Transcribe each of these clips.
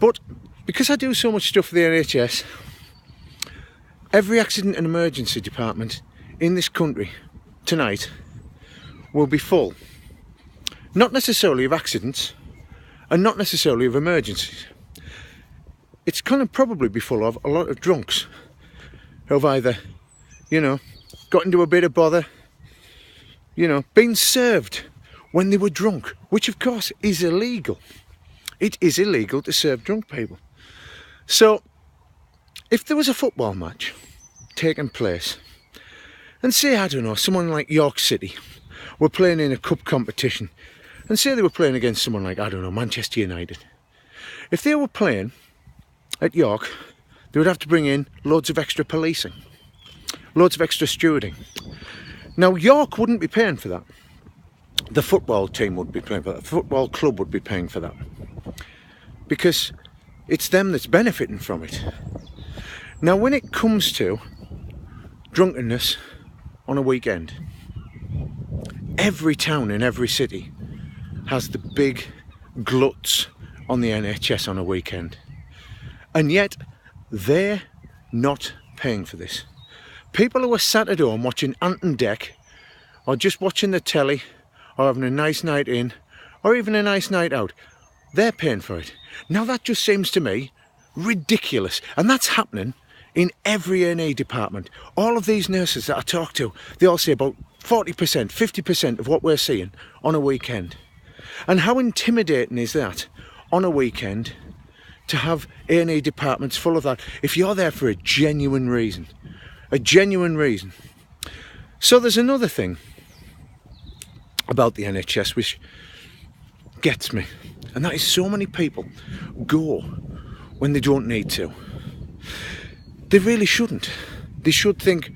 But because I do so much stuff for the NHS, every accident and emergency department in this country tonight will be full. Not necessarily of accidents and not necessarily of emergencies. It's going to probably be full of a lot of drunks who've either, got into a bit of bother, been served when they were drunk, which of course is illegal. It is illegal to serve drunk people. So, if there was a football match taking place, and say, I don't know, someone like York City were playing in a cup competition, and say they were playing against someone like, I don't know, Manchester United. If they were playing at York, they would have to bring in loads of extra policing, loads of extra stewarding. Now, York wouldn't be paying for that. The football team would be paying for that. The football club would be paying for that. Because it's them that's benefiting from it. Now, when it comes to drunkenness on a weekend, every town in every city has the big gluts on the NHS on a weekend. And yet, they're not paying for this. People who are sat at home watching Ant and Dec, or just watching the telly, or having a nice night in, or even a nice night out, they're paying for it. Now that just seems to me ridiculous. And that's happening in every A&E department. All of these nurses that I talk to, they all say about 40%, 50% of what we're seeing on a weekend. And how intimidating is that on a weekend to have A&E departments full of that, if you're there for a genuine reason. A genuine reason. So there's another thing about the NHS which gets me, and that is so many people go when they don't need to. They really shouldn't. They should think,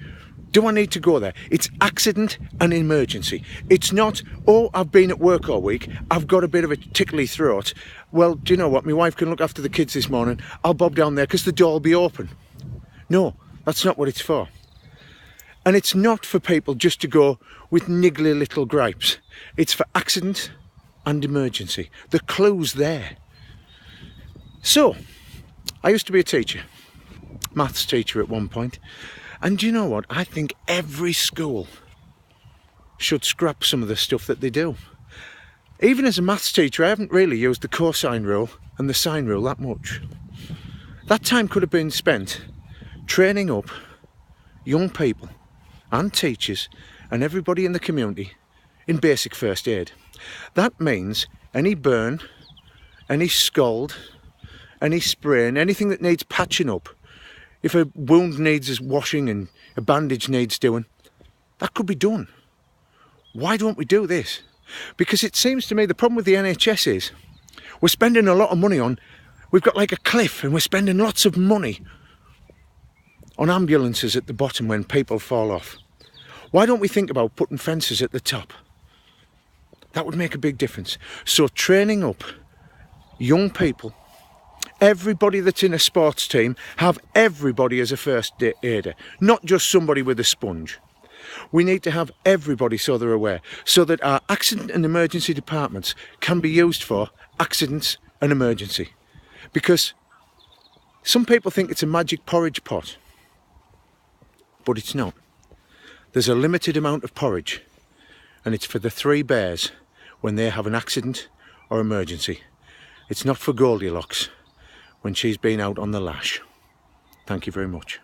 do I need to go there? It's accident and emergency. It's not, oh, I've been at work all week, I've got a bit of a tickly throat. Well, do you know what? My wife can look after the kids this morning. I'll bob down there because the door will be open. No, that's not what it's for. And it's not for people just to go with niggly little gripes. It's for accident and emergency. The clue's there. So, I used to be a teacher, maths teacher at one point. And do you know what? I think every school should scrap some of the stuff that they do. Even as a maths teacher, I haven't really used the cosine rule and the sine rule that much. That time could have been spent training up young people and teachers and everybody in the community in basic first aid. That means any burn, any scald, any sprain, anything that needs patching up, if a wound needs washing and a bandage needs doing, that could be done. Why don't we do this? Because it seems to me the problem with the NHS is we're spending a lot of money on, we've got like a cliff and we're spending lots of money on ambulances at the bottom when people fall off. Why don't we think about putting fences at the top? That would make a big difference. So training up young people, everybody that's in a sports team, have everybody as a first aider, not just somebody with a sponge. We need to have everybody so they're aware, so that our accident and emergency departments can be used for accidents and emergency. Because some people think it's a magic porridge pot, but it's not. There's a limited amount of porridge, and it's for the three bears when they have an accident or emergency. It's not for Goldilocks when she's been out on the lash. Thank you very much.